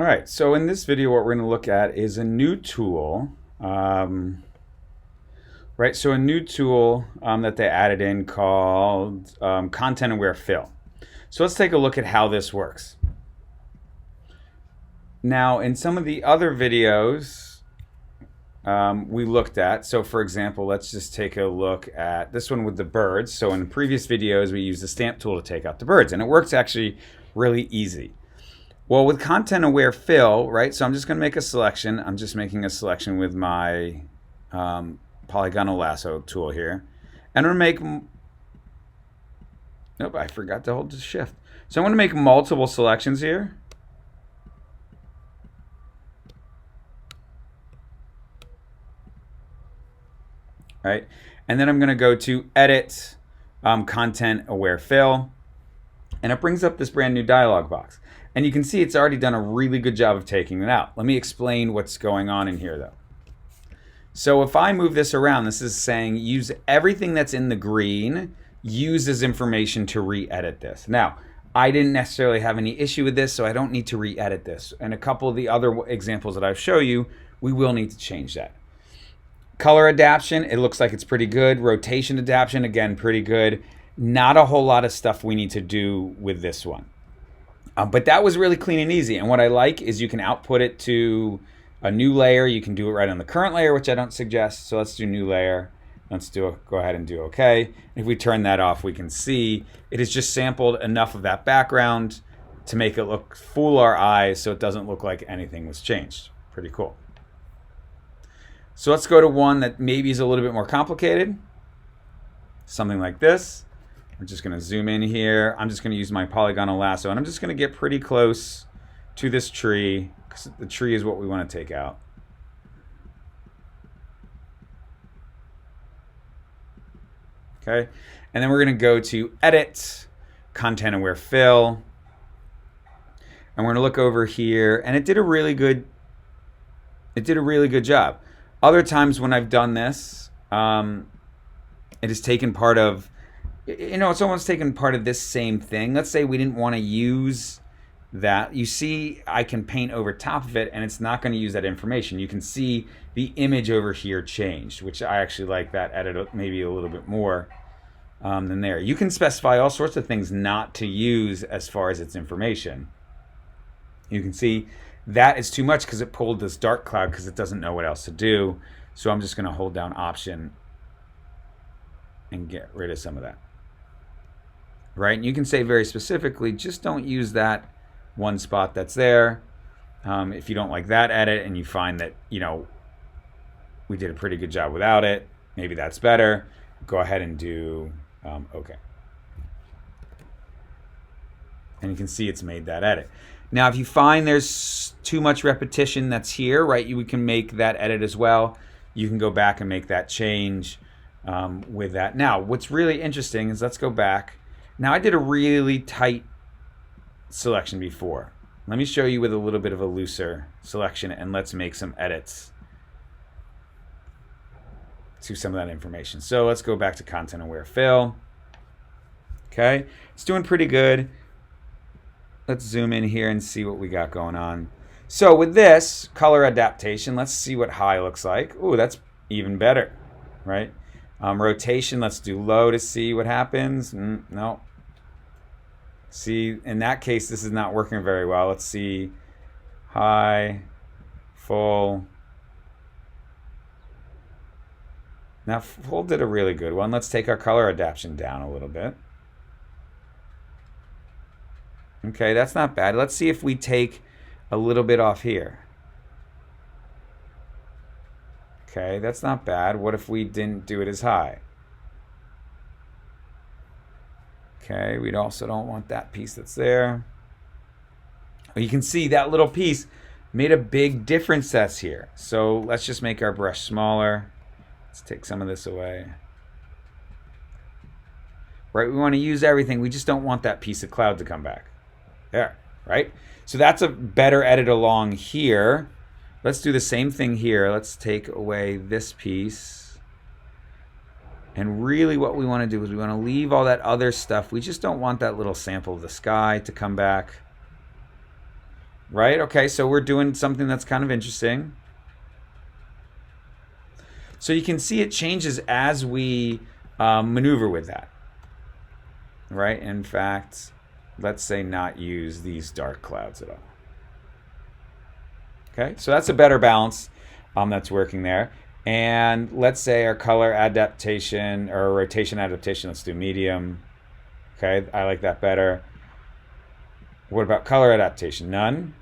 All right, so in this video, what we're going to look at is a new tool, right? So a new tool that they added in called Content Aware Fill. So let's take a look at how this works. Now, in some of the other videos we looked at, so for example, let's just take a look at this one with the birds. So in previous videos, we used the stamp tool to take out the birds, and it works actually really easy. Well, with Content Aware Fill, right, so I'm just going to make a selection. I'm just making a selection with my polygonal lasso tool here. And I'm going to make, nope, I forgot to hold the shift. So I'm going to make multiple selections here. Right, and then I'm going to go to Edit, Content Aware Fill, and it brings up this brand new dialog box. And you can see it's already done a really good job of taking it out. Let me explain what's going on in here though. So if I move this around, this is saying use everything that's in the green, use as information to re-edit this. Now, I didn't necessarily have any issue with this, so I don't need to re-edit this. And a couple of the other examples that I show you, we will need to change that. Color adaptation, it looks like it's pretty good. Rotation adaptation, again, pretty good. Not a whole lot of stuff we need to do with this one. But that was really clean and easy. And what I like is you can output it to a new layer. You can do it right on the current layer, which I don't suggest. So let's do new layer. Let's go ahead and do OK. If we turn that off, we can see it has just sampled enough of that background to make it fool our eyes so it doesn't look like anything was changed. Pretty cool. So let's go to one that maybe is a little bit more complicated. Something like this. I'm just going to zoom in here. I'm just going to use my polygonal lasso, and I'm just going to get pretty close to this tree, because the tree is what we want to take out. Okay, and then we're going to go to Edit, Content Aware Fill, and we're going to look over here, and it did a really good job. Other times when I've done this, it has taken part of, it's almost taken part of this same thing. Let's say we didn't want to use that. You see, I can paint over top of it, and it's not going to use that information. You can see the image over here changed, which I actually like that edit maybe a little bit more than there. You can specify all sorts of things not to use as far as its information. You can see that is too much because it pulled this dark cloud because it doesn't know what else to do. So I'm just going to hold down Option and get rid of some of that. Right, and you can say very specifically, just don't use that one spot that's there. If you don't like that edit and you find that, we did a pretty good job without it, maybe that's better, go ahead and do OK. And you can see it's made that edit. Now, if you find there's too much repetition that's here, right, we can make that edit as well. You can go back and make that change with that. Now, what's really interesting is let's go back. Now, I did a really tight selection before. Let me show you with a little bit of a looser selection, and let's make some edits to some of that information. So let's go back to Content Aware Fill. Okay, it's doing pretty good. Let's zoom in here and see what we got going on. So with this color adaptation, let's see what high looks like. Ooh, that's even better, right? Rotation, let's do low to see what happens. No. See, in that case, this is not working very well. Let's see high, full. Now, full did a really good one. Let's take our color adaptation down a little bit. Okay, that's not bad. Let's see if we take a little bit off here. Okay, that's not bad. What if we didn't do it as high? Okay, we also don't want that piece that's there. You can see that little piece made a big difference that's here. So let's just make our brush smaller. Let's take some of this away. Right, we want to use everything. We just don't want that piece of cloud to come back. There, right? So that's a better edit along here. Let's do the same thing here. Let's take away this piece. And really what we want to do is we want to leave all that other stuff. We just don't want that little sample of the sky to come back. right? Okay, so we're doing something that's kind of interesting. So you can see it changes as we maneuver with that, right? In fact, let's say not use these dark clouds at all. Okay, so that's a better balance that's working there. And let's say our color adaptation or rotation adaptation, let's do medium. Okay, I like that better. What about color adaptation? None.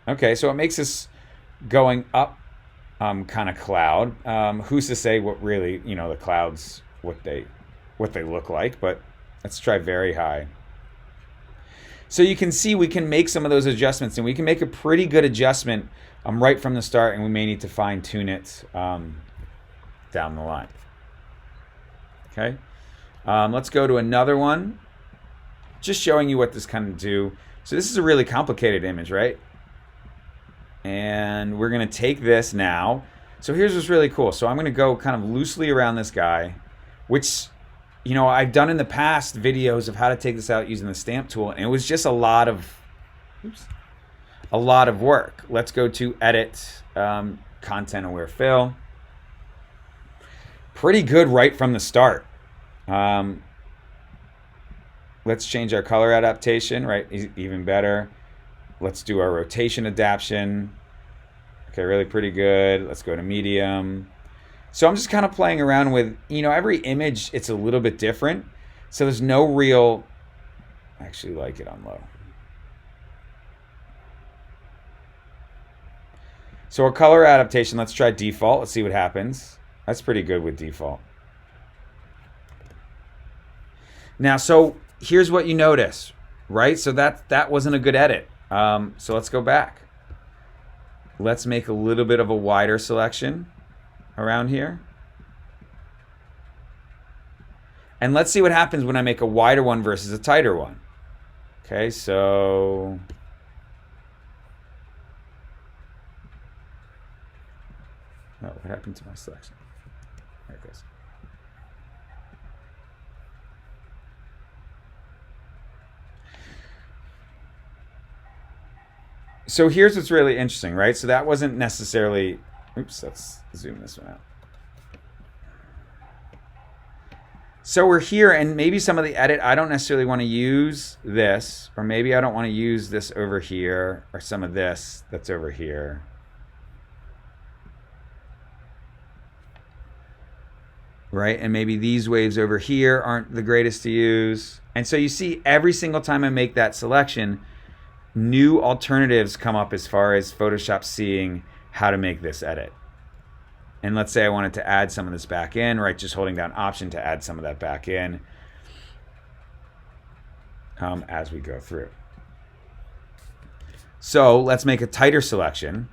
Okay, so it makes us going up kind of cloud. Who's to say what really, the clouds, what they look like, but let's try very high. So you can see we can make some of those adjustments, and we can make a pretty good adjustment right from the start, and we may need to fine tune it down the line. Okay, let's go to another one, just showing you what this can do. So this is a really complicated image, right? And we're going to take this now. So here's what's really cool. So I'm going to go kind of loosely around this guy, which, I've done in the past videos of how to take this out using the stamp tool, and it was just a lot of work. Let's go to edit, content aware fill. Pretty good right from the start. Let's change our color adaptation, right? Even better. Let's do our rotation adaptation. Okay, really pretty good. Let's go to medium. So I'm just kind of playing around with, every image, it's a little bit different. So there's no real, I actually like it on low. So our color adaptation, let's try default. Let's see what happens. That's pretty good with default. Now, so here's what you notice, right? So that wasn't a good edit. So let's go back. Let's make a little bit of a wider selection around here. And let's see what happens when I make a wider one versus a tighter one. Okay, so oh, what happened to my selection? There it goes. So here's what's really interesting, right? So that wasn't necessarily, oops, let's zoom this one out. So we're here, and maybe some of the edit, I don't necessarily want to use this, or maybe I don't want to use this over here, or some of this that's over here. Right, and maybe these waves over here aren't the greatest to use. And so you see every single time I make that selection, new alternatives come up as far as Photoshop seeing how to make this edit. And let's say I wanted to add some of this back in, right? Just holding down Option to add some of that back in as we go through. So let's make a tighter selection,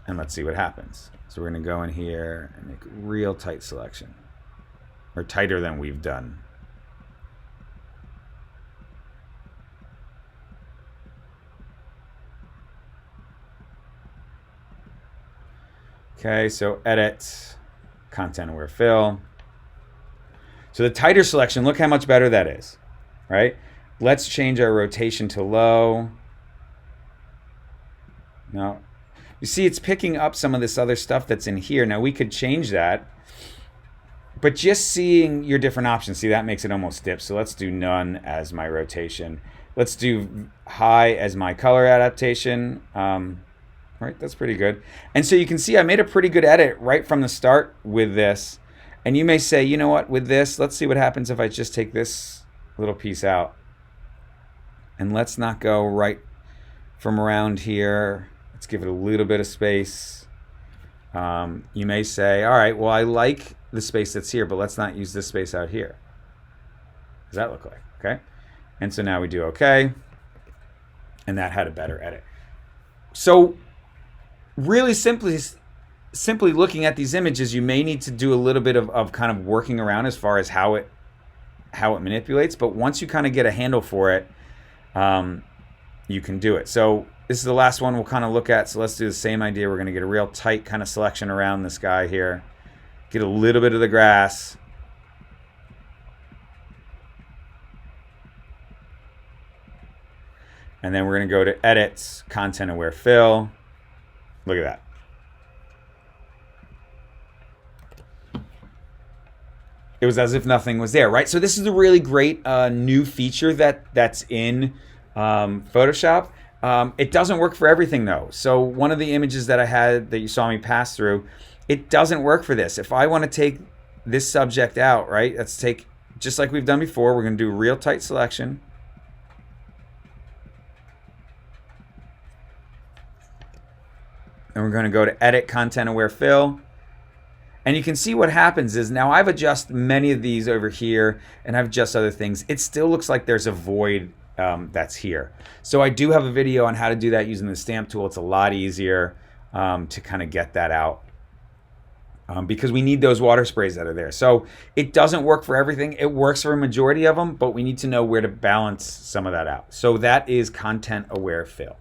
and let's see what happens. So we're going to go in here and make a real tight selection, or tighter than we've done. Okay, so edit, content aware fill. So the tighter selection, look how much better that is, right? Let's change our rotation to low. Now, you see it's picking up some of this other stuff that's in here. Now we could change that, but just seeing your different options, see that makes it almost dip. So let's do none as my rotation. Let's do high as my color adaptation. Right, that's pretty good. And so you can see I made a pretty good edit right from the start with this. And you may say, you know what, with this, let's see what happens if I just take this little piece out. And let's not go right from around here. Let's give it a little bit of space. You may say, all right, well, I like the space that's here, but let's not use this space out here. What does that look like? Okay. And so now we do okay. And that had a better edit. So really simply looking at these images, you may need to do a little bit of kind of working around as far as how it manipulates. But once you kind of get a handle for it, you can do it. So this is the last one we'll kind of look at. So let's do the same idea. We're going to get a real tight kind of selection around this guy here. Get a little bit of the grass. And then we're going to go to Edit, Content Aware Fill. Look at that. It was as if nothing was there, right? So this is a really great new feature that's in Photoshop. It doesn't work for everything though. So one of the images that I had that you saw me pass through, it doesn't work for this. If I want to take this subject out, right? Let's take, just like we've done before, we're going to do real tight selection. And we're going to go to Edit, Content Aware Fill. And you can see what happens is now I've adjusted many of these over here and I've adjusted other things. It still looks like there's a void that's here. So I do have a video on how to do that using the stamp tool. It's a lot easier to kind of get that out because we need those water sprays that are there. So it doesn't work for everything. It works for a majority of them, but we need to know where to balance some of that out. So that is Content Aware Fill.